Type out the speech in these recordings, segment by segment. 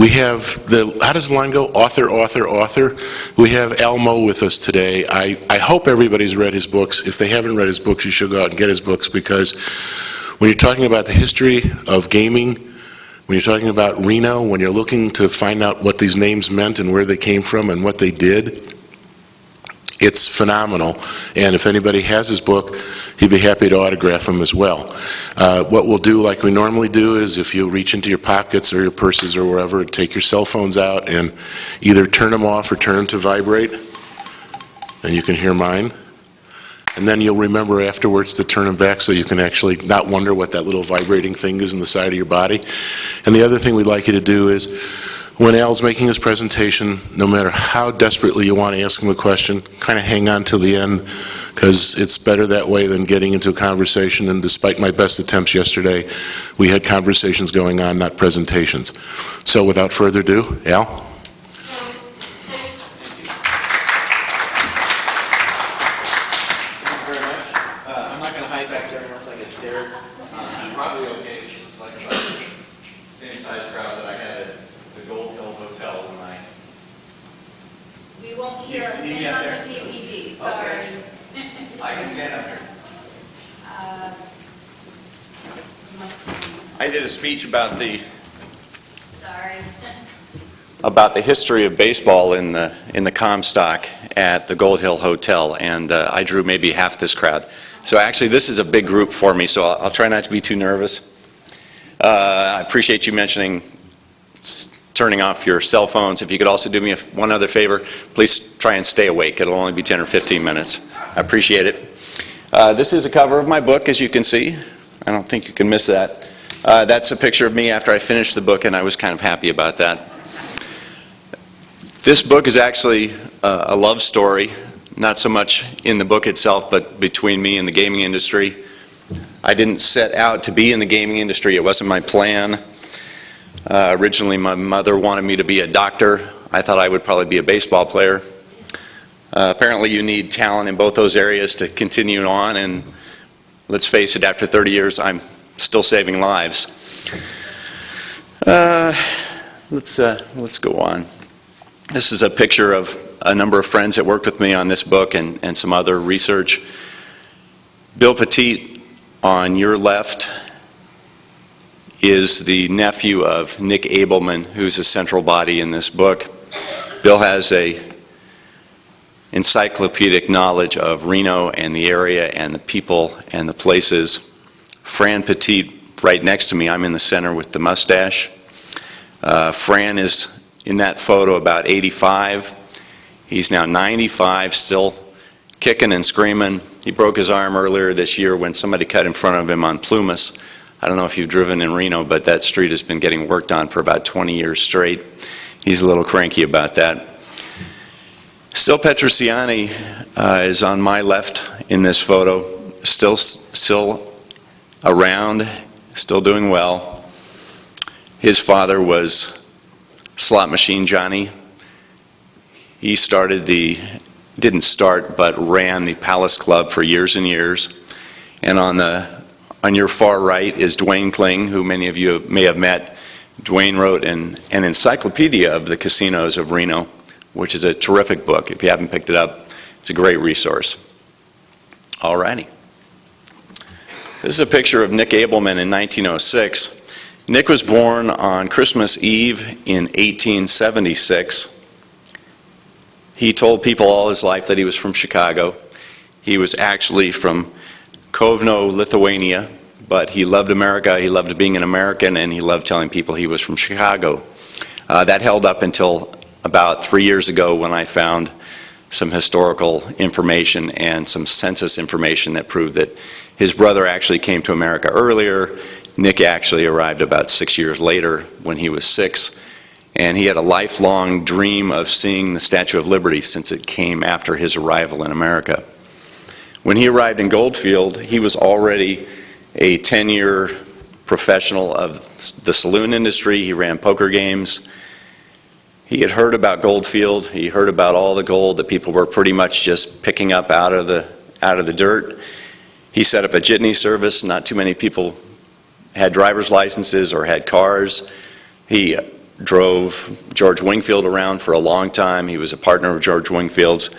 We have how does the line go? Author, author, author. We have Elmo with us today. I hope everybody's read his books. If they haven't read his books, you should go out and get his books, because when you're talking about the history of gaming, when you're talking about Reno, when you're looking to find out what these names meant and where they came from and what they did, it's phenomenal. And if anybody has his book, he'd be happy to autograph him as well. What we'll do, like we normally do, is if you reach into your pockets or your purses or wherever, take your cell phones out and either turn them off or turn them to vibrate. And you can hear mine. And then you'll remember afterwards to turn them back so you can actually not wonder what that little vibrating thing is in the side of your body. And the other thing we'd like you to do is, when Al's making his presentation, no matter how desperately you want to ask him a question, kind of hang on till the end, because it's better that way than getting into a conversation. And despite my best attempts yesterday, we had conversations going on, not presentations. So without further ado, Al? I did a speech about the history of baseball in the Comstock at the Gold Hill Hotel, and I drew maybe half this crowd. So actually, this is a big group for me, so I'll try not to be too nervous. I appreciate you mentioning turning off your cell phones. If you could also do me one other favor, please try and stay awake. It'll only be 10 or 15 minutes. I appreciate it. This is a cover of my book, as you can see. I don't think you can miss that. That's a picture of me after I finished the book, and I was kind of happy about that. This book is actually a love story, not so much in the book itself, but between me and the gaming industry. I didn't set out to be in the gaming industry. It wasn't my plan. Originally, my mother wanted me to be a doctor. I thought I would probably be a baseball player. Apparently, you need talent in both those areas to continue on, and let's face it, after 30 years, I'm still saving lives. Let's go on. This is a picture of a number of friends that worked with me on this book and some other research. Bill Petit, on your left, is the nephew of Nick Abelman, who's a central body in this book. Bill has a encyclopedic knowledge of Reno and the area and the people and the places. Fran Petit, right next to me, I'm in the center with the mustache. Fran is in that photo about 85. He's now 95, still kicking and screaming. He broke his arm earlier this year when somebody cut in front of him on Plumas. I don't know if you've driven in Reno, but that street has been getting worked on for about 20 years straight. He's a little cranky about that. Sil Petrucciani is on my left in this photo, still around, still doing well. His father was Slot Machine Johnny. He didn't start, but ran the Palace Club for years and years. And on your far right is Dwayne Kling, who many of you may have met. Dwayne wrote an encyclopedia of the casinos of Reno, which is a terrific book. If you haven't picked it up, it's a great resource. All righty. This is a picture of Nick Abelman in 1906. Nick was born on Christmas Eve in 1876. He told people all his life that he was from Chicago. He was actually from Kovno, Lithuania, but he loved America, he loved being an American, and he loved telling people he was from Chicago. That held up until about 3 years ago when I found some historical information and some census information that proved that his brother actually came to America earlier. Nick actually arrived about 6 years later when he was 6, and he had a lifelong dream of seeing the Statue of Liberty since it came after his arrival in America. When he arrived in Goldfield, he was already a 10-year professional of the saloon industry. He ran poker games. He had heard about Goldfield. He heard about all the gold that people were pretty much just picking up out of the dirt. He set up a jitney service. Not too many people had driver's licenses or had cars. He drove George Wingfield around for a long time. He was a partner of George Wingfield's,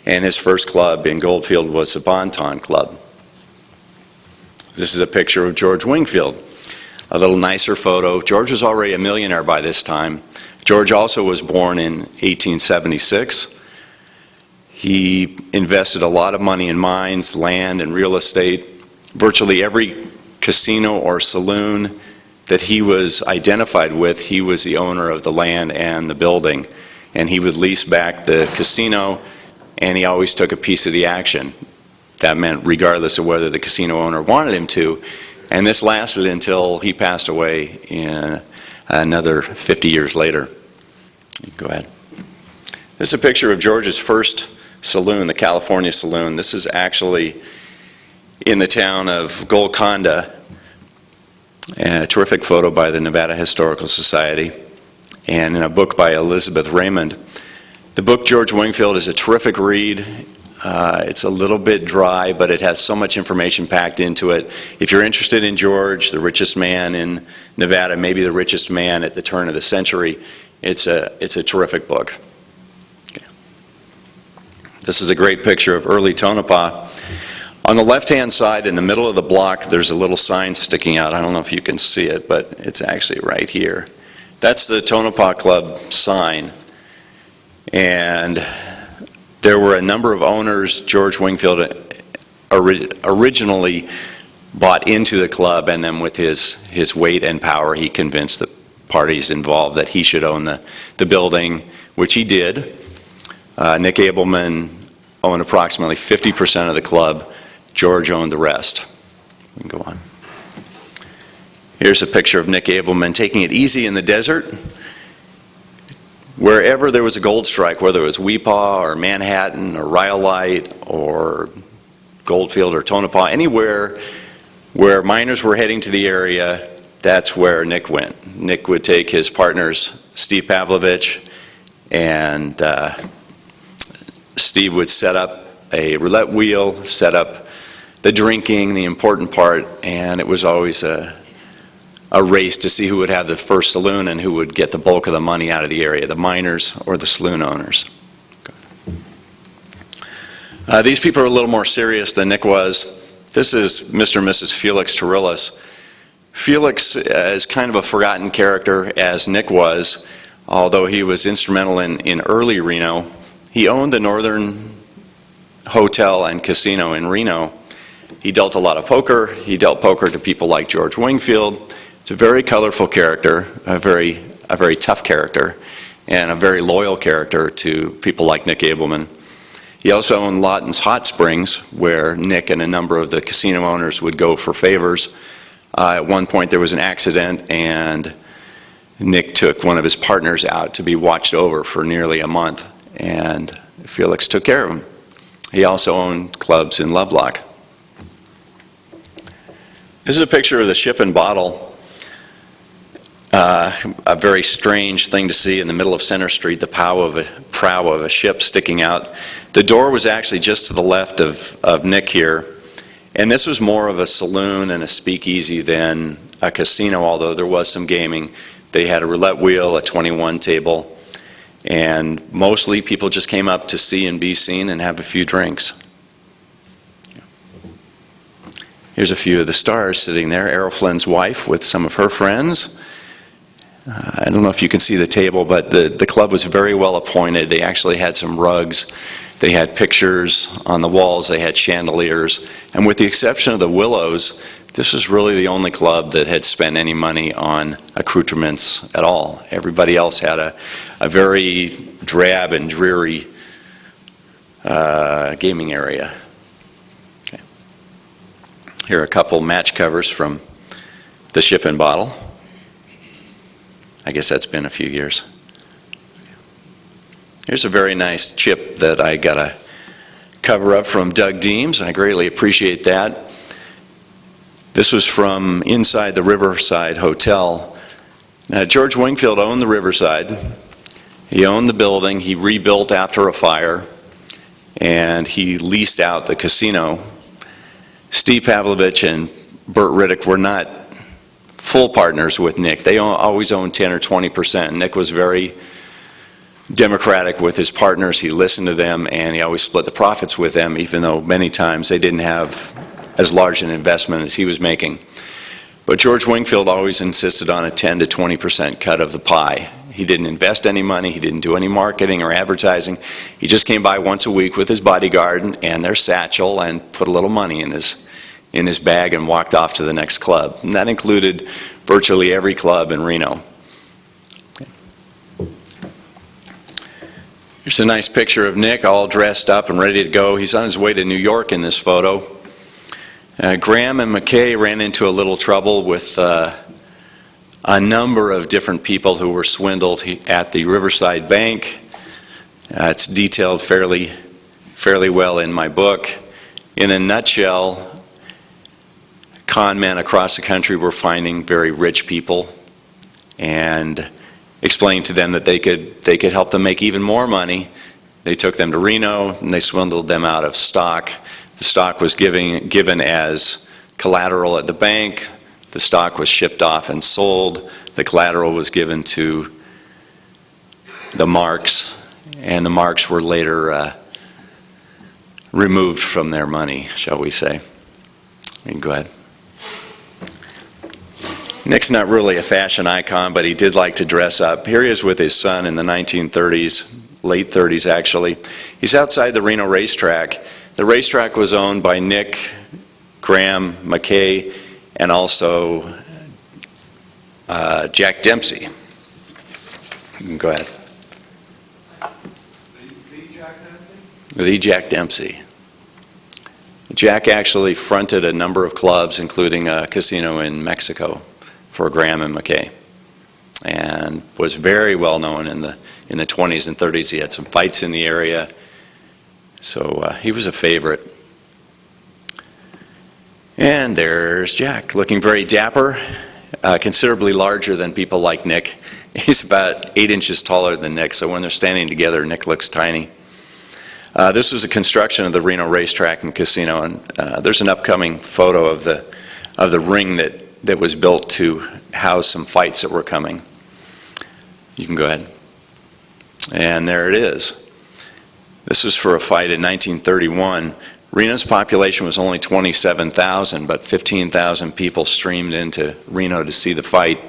and his first club in Goldfield was the Bon Ton Club. This is a picture of George Wingfield, a little nicer photo. George was already a millionaire by this time. George also was born in 1876. He invested a lot of money in mines, land, and real estate. Virtually every casino or saloon that he was identified with, he was the owner of the land and the building. And he would lease back the casino, and he always took a piece of the action. That meant regardless of whether the casino owner wanted him to. And this lasted until he passed away in another 50 years later. Go ahead. This is a picture of George's first saloon, the California Saloon. This is actually in the town of Golconda. A terrific photo by the Nevada Historical Society, and in a book by Elizabeth Raymond. The book George Wingfield is a terrific read. It's a little bit dry, but it has so much information packed into it. If you're interested in George, the richest man in Nevada, maybe the richest man at the turn of the century, it's a terrific book. Okay. This is a great picture of early Tonopah. On the left-hand side, in the middle of the block, there's a little sign sticking out. I don't know if you can see it, but it's actually right here. That's the Tonopah Club sign. And there were a number of owners. George Wingfield originally bought into the club, and then with his weight and power, he convinced the parties involved that he should own the building, which he did. Nick Abelman owned approximately 50% of the club. George owned the rest. We can go on. Here's a picture of Nick Abelman taking it easy in the desert. Wherever there was a gold strike, whether it was Weepaw or Manhattan or Rhyolite or Goldfield or Tonopah, anywhere where miners were heading to the area, that's where Nick went. Nick would take his partners, Steve Pavlovich, and Steve would set up a roulette wheel, set up the drinking, the important part, and it was always a race to see who would have the first saloon and who would get the bulk of the money out of the area, the miners or the saloon owners. These people are a little more serious than Nick was. This is Mr. and Mrs. Felix Torillas. Felix is kind of a forgotten character, as Nick was, although he was instrumental in early Reno. He owned the Northern Hotel and Casino in Reno. He dealt a lot of poker. He dealt poker to people like George Wingfield. It's a very colorful character, a very tough character, and a very loyal character to people like Nick Abelman. He also owned Lawton's Hot Springs, where Nick and a number of the casino owners would go for favors. At one point there was an accident, and Nick took one of his partners out to be watched over for nearly a month, and Felix took care of him. He also owned clubs in Lovelock. This is a picture of the Ship and Bottle. A very strange thing to see in the middle of Center Street, the prow of a ship sticking out. The door was actually just to the left of Nick here, and this was more of a saloon and a speakeasy than a casino, although there was some gaming. They had a roulette wheel, a 21 table, and mostly people just came up to see and be seen and have a few drinks. Here's a few of the stars sitting there. Errol Flynn's wife with some of her friends. I don't know if you can see the table, but the club was very well appointed. They actually had some rugs. They had pictures on the walls. They had chandeliers. And with the exception of the Willows, this was really the only club that had spent any money on accoutrements at all. Everybody else had a very drab and dreary gaming area. Okay. Here are a couple match covers from the Ship and Bottle. I guess that's been a few years. Here's a very nice chip that I got a cover up from Doug Deems. I greatly appreciate that. This was from inside the Riverside Hotel. Now, George Wingfield owned the Riverside. He owned the building. He rebuilt after a fire, and he leased out the casino. Steve Pavlovich and Burt Riddick were not full partners with Nick. They always owned 10 or 20%. Nick was very democratic with his partners. He listened to them, and he always split the profits with them, even though many times they didn't have as large an investment as he was making. But George Wingfield always insisted on a 10 to 20% cut of the pie. He didn't invest any money. He didn't do any marketing or advertising. He just came by once a week with his bodyguard and their satchel and put a little money in his bag and walked off to the next club. And that included virtually every club in Reno. Here's a nice picture of Nick all dressed up and ready to go. He's on his way to New York in this photo. Graham and McKay ran into a little trouble with a number of different people who were swindled at the Riverside Bank. It's detailed fairly well in my book. In a nutshell, con men across the country were finding very rich people and explained to them that they could help them make even more money. They took them to Reno and they swindled them out of stock. The stock was given as collateral at the bank. The stock was shipped off and sold. The collateral was given to the marks, and the marks were later removed from their money, shall we say. Go ahead. Nick's not really a fashion icon, but he did like to dress up. Here he is with his son in the 1930s, late 30s actually. He's outside the Reno racetrack. The racetrack was owned by Nick, Graham, McKay, and also Jack Dempsey. Go ahead. The Jack Dempsey? The Jack Dempsey. Jack actually fronted a number of clubs, including a casino in Mexico, for Graham and McKay, and was very well known in the 20s and 30s. He had some fights in the area, so he was a favorite. And there's Jack, looking very dapper, considerably larger than people like Nick. He's about 8 inches taller than Nick, so when they're standing together, Nick looks tiny. This was a construction of the Reno racetrack and casino, and there's an upcoming photo of the ring that was built to house some fights that were coming. You can go ahead. And there it is. This was for a fight in 1931. Reno's population was only 27,000, but 15,000 people streamed into Reno to see the fight.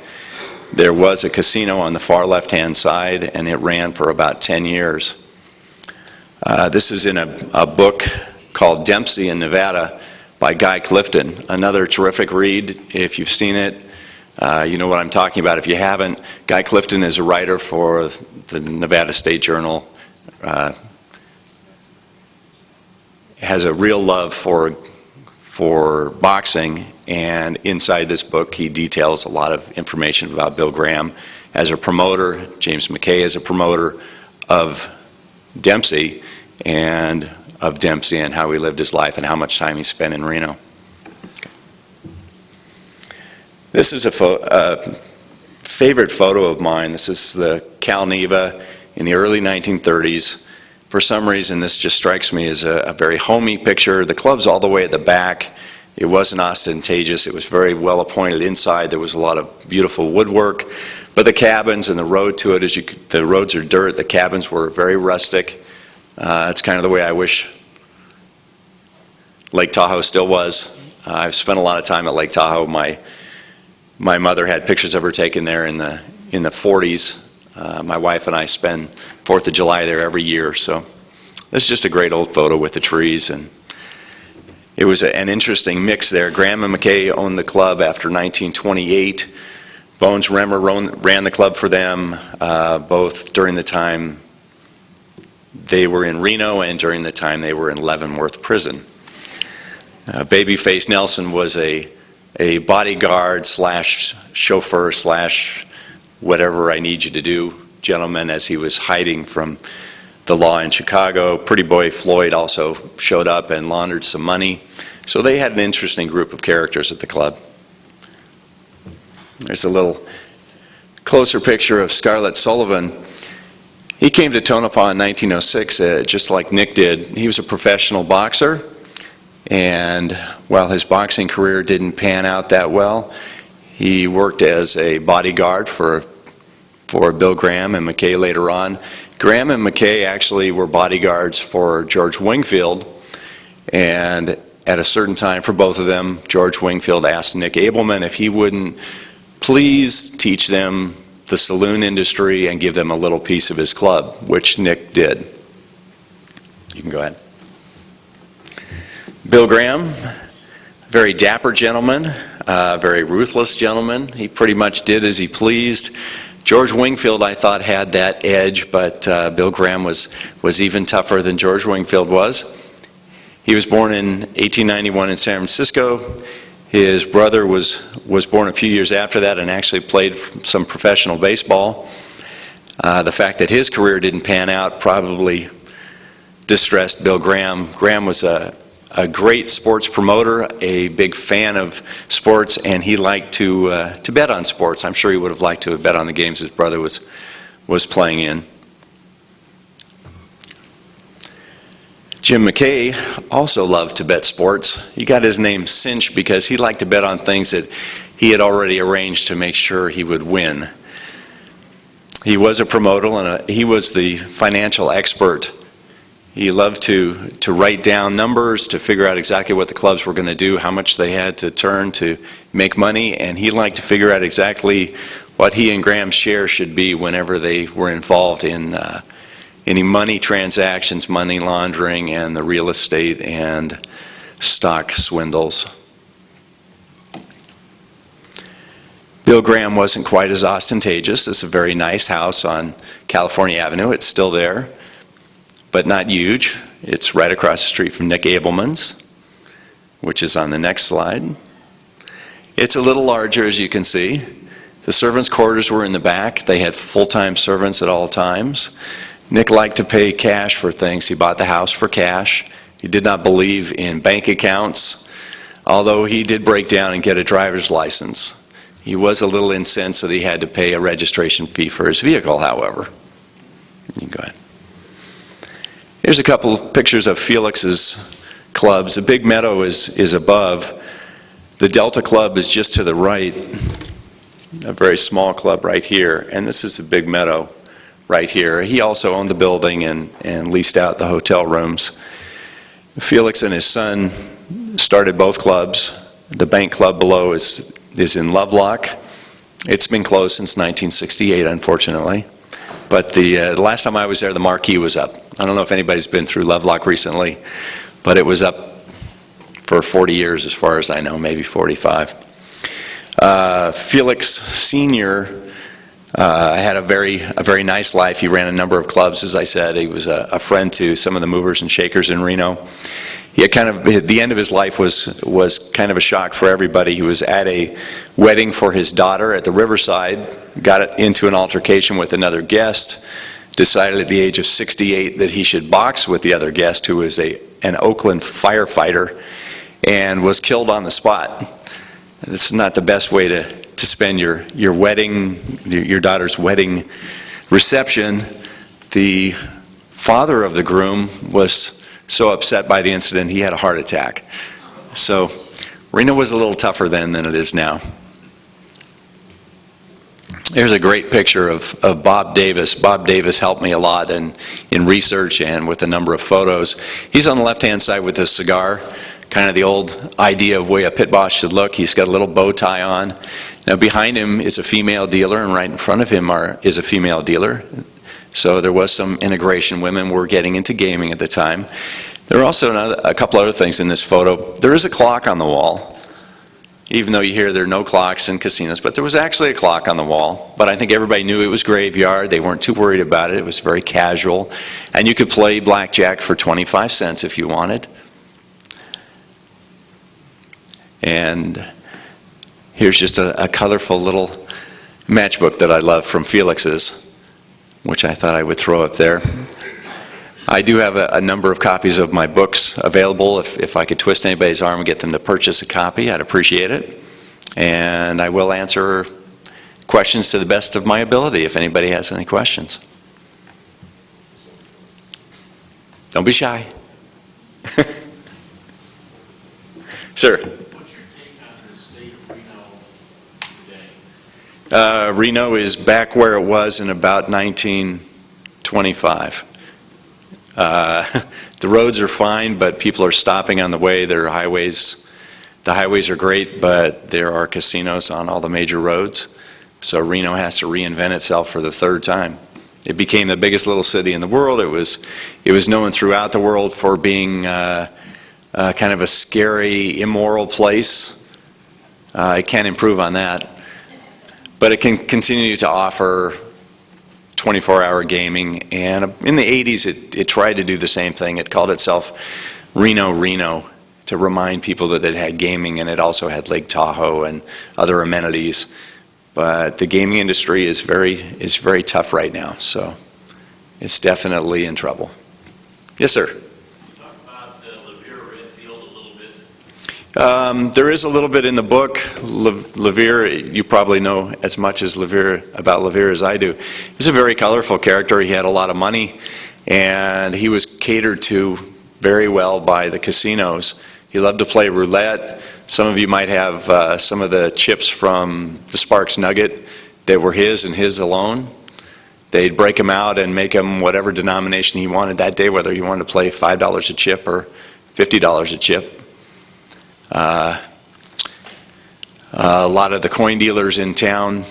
There was a casino on the far left-hand side, and it ran for about 10 years. This is in a book called Dempsey in Nevada by Guy Clifton. Another terrific read. If you've seen it, you know what I'm talking about. If you haven't, Guy Clifton is a writer for the Nevada State Journal. Has a real love for boxing, and inside this book he details a lot of information about Bill Graham as a promoter, James McKay as a promoter of Dempsey, and how he lived his life and how much time he spent in Reno. This is a favorite photo of mine. This is the Cal Neva in the early 1930s. For some reason, this just strikes me as a very homey picture. The club's all the way at the back. It wasn't ostentatious. It was very well appointed inside. There was a lot of beautiful woodwork. But the cabins and the road to it, the roads are dirt. The cabins were very rustic. That's kind of the way I wish Lake Tahoe still was. I've spent a lot of time at Lake Tahoe. My mother had pictures of her taken there in the 40s. My wife and I spend 4th of July there every year, so this is just a great old photo with the trees, and it was an interesting mix there. Graham and McKay owned the club after 1928. Bones Remmer ran the club for them, both during the time they were in Reno and during the time they were in Leavenworth Prison. Babyface Nelson was a bodyguard slash chauffeur slash whatever I need you to do gentleman as he was hiding from the law in Chicago. Pretty Boy Floyd also showed up and laundered some money. So they had an interesting group of characters at the club. There's a little closer picture of Scarlett Sullivan. He came to Tonopah in 1906, just like Nick did. He was a professional boxer, and while his boxing career didn't pan out that well, He worked as a bodyguard for Bill Graham and McKay later on. Graham and McKay actually were bodyguards for George Wingfield, and at a certain time for both of them, George Wingfield asked Nick Abelman if he wouldn't please teach them the saloon industry and give them a little piece of his club, which Nick did. You can go ahead. Bill Graham, very dapper gentleman, very ruthless gentleman. He pretty much did as he pleased. George Wingfield, I thought, had that edge, but Bill Graham was even tougher than George Wingfield was. He was born in 1891 in San Francisco. His brother was born a few years after that and actually played some professional baseball. The fact that his career didn't pan out probably distressed Bill Graham. Graham was a great sports promoter, a big fan of sports, and he liked to bet on sports. I'm sure he would have liked to have bet on the games his brother was playing in. Jim McKay also loved to bet sports. He got his name Cinch because he liked to bet on things that he had already arranged to make sure he would win. He was a promoter and he was the financial expert. He loved to write down numbers, to figure out exactly what the clubs were going to do, how much they had to turn to make money, and he liked to figure out exactly what he and Graham's share should be whenever they were involved in any money transactions, money laundering, and the real estate and stock swindles. Bill Graham wasn't quite as ostentatious. It's a very nice house on California Avenue. It's still there, but not huge. It's right across the street from Nick Abelman's, which is on the next slide. It's a little larger, as you can see. The servants' quarters were in the back. They had full-time servants at all times. Nick liked to pay cash for things. He bought the house for cash. He did not believe in bank accounts, although he did break down and get a driver's license. He was a little incensed that he had to pay a registration fee for his vehicle, however. You can go ahead. Here's a couple of pictures of Felix's clubs. The Big Meadow is above. The Delta Club is just to the right, a very small club right here, and this is the Big Meadow right here. He also owned the building and leased out the hotel rooms. Felix and his son started both clubs. The bank club below is in Lovelock. It's been closed since 1968, unfortunately. But the last time I was there, the marquee was up. I don't know if anybody's been through Lovelock recently, but it was up for 40 years as far as I know, maybe 45. Felix Sr. Had a very nice life. He ran a number of clubs, as I said. He was a friend to some of the movers and shakers in Reno. He had the end of his life was kind of a shock for everybody. He was at a wedding for his daughter at the Riverside, got into an altercation with another guest, decided at the age of 68 that he should box with the other guest, who was an Oakland firefighter, and was killed on the spot. This is not the best way to spend your wedding, your daughter's wedding reception. The father of the groom was so upset by the incident he had a heart attack. So Reno was a little tougher then than it is now. There's a great picture of Bob Davis. Bob Davis helped me a lot in research and with a number of photos. He's on the left-hand side with a cigar, kind of the old idea of way a pit boss should look. He's got a little bow tie on. Now behind him is a female dealer, and right in front of him is a female dealer. So there was some integration. Women were getting into gaming at the time. There are also a couple other things in this photo. There is a clock on the wall, even though you hear there are no clocks in casinos, but there was actually a clock on the wall. But I think everybody knew it was graveyard. They weren't too worried about it. It was very casual. And you could play blackjack for 25 cents if you wanted. And here's just a colorful little matchbook that I love from Felix's, which I thought I would throw up there. I do have a number of copies of my books available. If I could twist anybody's arm and get them to purchase a copy, I'd appreciate it. And I will answer questions to the best of my ability if anybody has any questions. Don't be shy. Sir. What's your take on the state of Reno today? Reno is back where it was in about 1925. The roads are fine, but people are stopping on the way. There are highways. The highways are great, but there are casinos on all the major roads. So Reno has to reinvent itself for the third time. It became the biggest little city in the world. It was known throughout the world for being kind of a scary, immoral place. It can improve on that. But it can continue to offer 24-hour gaming. And in the 80s, it tried to do the same thing. It called itself Reno, to remind people that it had gaming, and it also had Lake Tahoe and other amenities. But the gaming industry is very tough right now, so it's definitely in trouble. Yes, sir. Talk about Levere Redfield a little bit. There is a little bit in the book. Levere, you probably know as much as about Levere as I do. He's a very colorful character. He had a lot of money, and he was catered to very well by the casinos. He loved to play roulette. Some of you might have some of the chips from the Sparks Nugget that were his and his alone. They'd break them out and make them whatever denomination he wanted that day, whether he wanted to play $5 a chip or $50 a chip. A lot of the coin dealers in town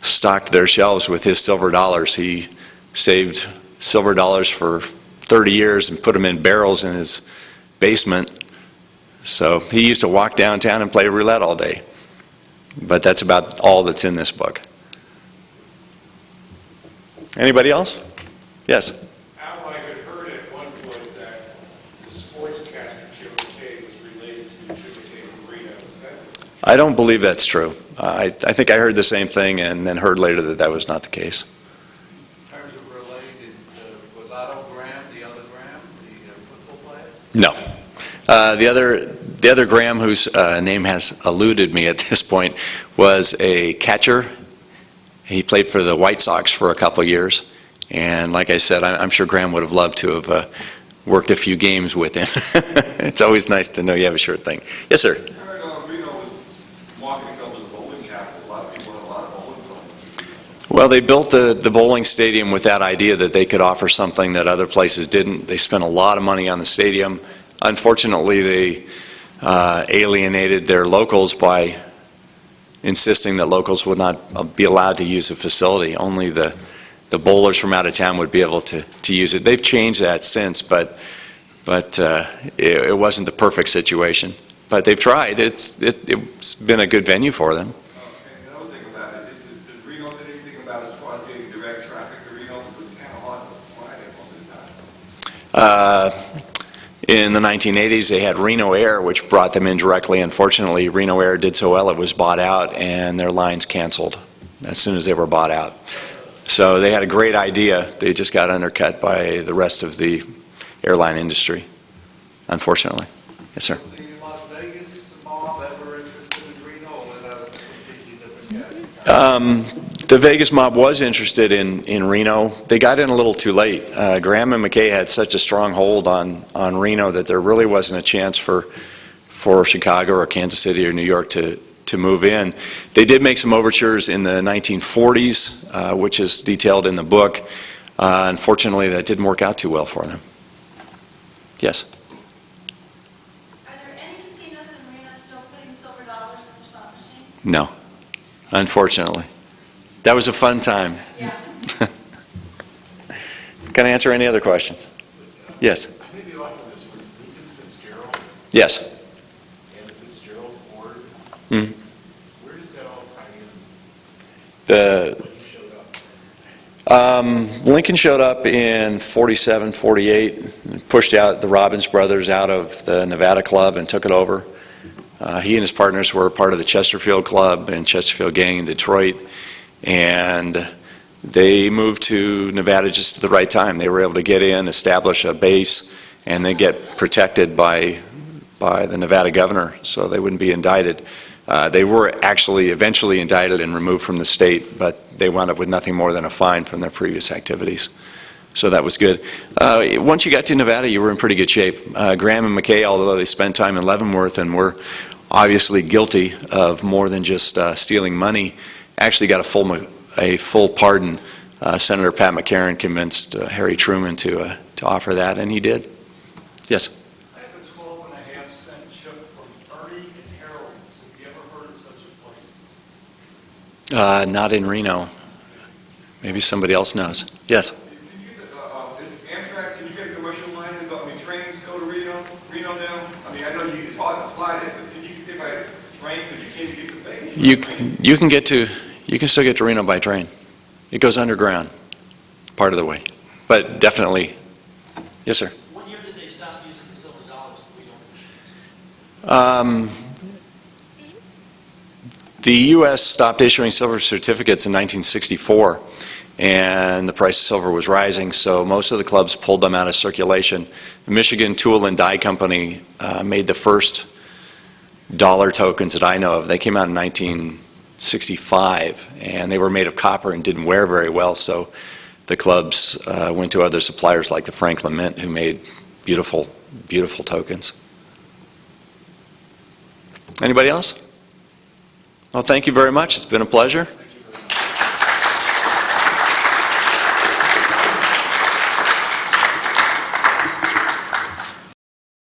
stocked their shelves with his silver dollars. He saved silver dollars for 30 years and put them in barrels in his basement. So he used to walk downtown and play roulette all day. But that's about all that's in this book. Anybody else? Yes? Al, I had heard at one point that the sportscaster Jim McKay was related to Jim McKay from Reno. Is that? I don't believe that's true. I think I heard the same thing and then heard later that that was not the case. In terms of related, was Otto Graham the other Graham, the football player? No. The other Graham, whose name has eluded me at this point, was a catcher. He played for the White Sox for a couple of years. And like I said, I'm sure Graham would have loved to have worked a few games with him. It's always nice to know you have a sure thing. Yes, sir? I heard Reno was marketing itself as a bowling capital. A lot of people have a lot of bowling zones. Well, they built the bowling stadium with that idea that they could offer something that other places didn't. They spent a lot of money on the stadium. Unfortunately, they alienated their locals by insisting that locals would not be allowed to use the facility. Only the bowlers from out of town would be able to use it. They've changed that since, but it wasn't the perfect situation. But they've tried. It's been a good venue for them. And another thing about it is, does Reno do anything about as far as getting direct traffic to Reno? Because it's kind of hard to fly there most of the time. In the 1980s, they had Reno Air, which brought them in directly. Unfortunately, Reno Air did so well, it was bought out, and their lines canceled as soon as they were bought out. So they had a great idea. They just got undercut by the rest of the airline industry, unfortunately. Yes, sir. Was the Las Vegas mob ever interested in Reno, or was that a completely different casting? The Vegas mob was interested in Reno. They got in a little too late. Graham and McKay had such a strong hold on Reno that there really wasn't a chance for Chicago or Kansas City or New York to move in. They did make some overtures in the 1940s, which is detailed in the book. Unfortunately, that didn't work out too well for them. Yes? Are there any casinos in Reno still putting silver dollars in their slot machines? No, unfortunately. That was a fun time. Yeah. Can I answer any other questions? Yes? I may be off on this one. Lincoln Fitzgerald Yes. and the Fitzgerald Board. Mhm. Where does that all tie in The when he showed up? Lincoln showed up in 47, 48, pushed out the Robbins brothers out of the Nevada Club and took it over. He and his partners were part of the Chesterfield Club and Chesterfield Gang in Detroit, and they moved to Nevada just at the right time. They were able to get in, establish a base, and then get protected by the Nevada governor so they wouldn't be indicted. They were actually eventually indicted and removed from the state, but they wound up with nothing more than a fine from their previous activities. So that was good. Once you got to Nevada, you were in pretty good shape. Graham and McKay, although they spent time in Leavenworth and were obviously guilty of more than just stealing money, actually got a full pardon. Senator Pat McCarran convinced Harry Truman to offer that, and he did. Yes? I have a 12.5-cent chip from Ernie and Harold's. Have you ever heard of such a place? Not in Reno. Maybe somebody else knows. Yes? Can you get Amtrak, can you get a commercial line to go, I mean, trains go to Reno now? I mean, I know it's hard to fly there, but can you get there by train, because you can't get the base? You can still get to Reno by train. It goes underground, part of the way. But definitely, yes, sir. What year did they stop using the silver dollars to read machines? The U.S. stopped issuing silver certificates in 1964, and the price of silver was rising, so most of the clubs pulled them out of circulation. The Michigan Tool and Die Company made the first dollar tokens that I know of. They came out in 1965, and they were made of copper and didn't wear very well, so the clubs went to other suppliers like the Franklin Mint, who made beautiful, beautiful tokens. Anybody else? Well, thank you very much. It's been a pleasure.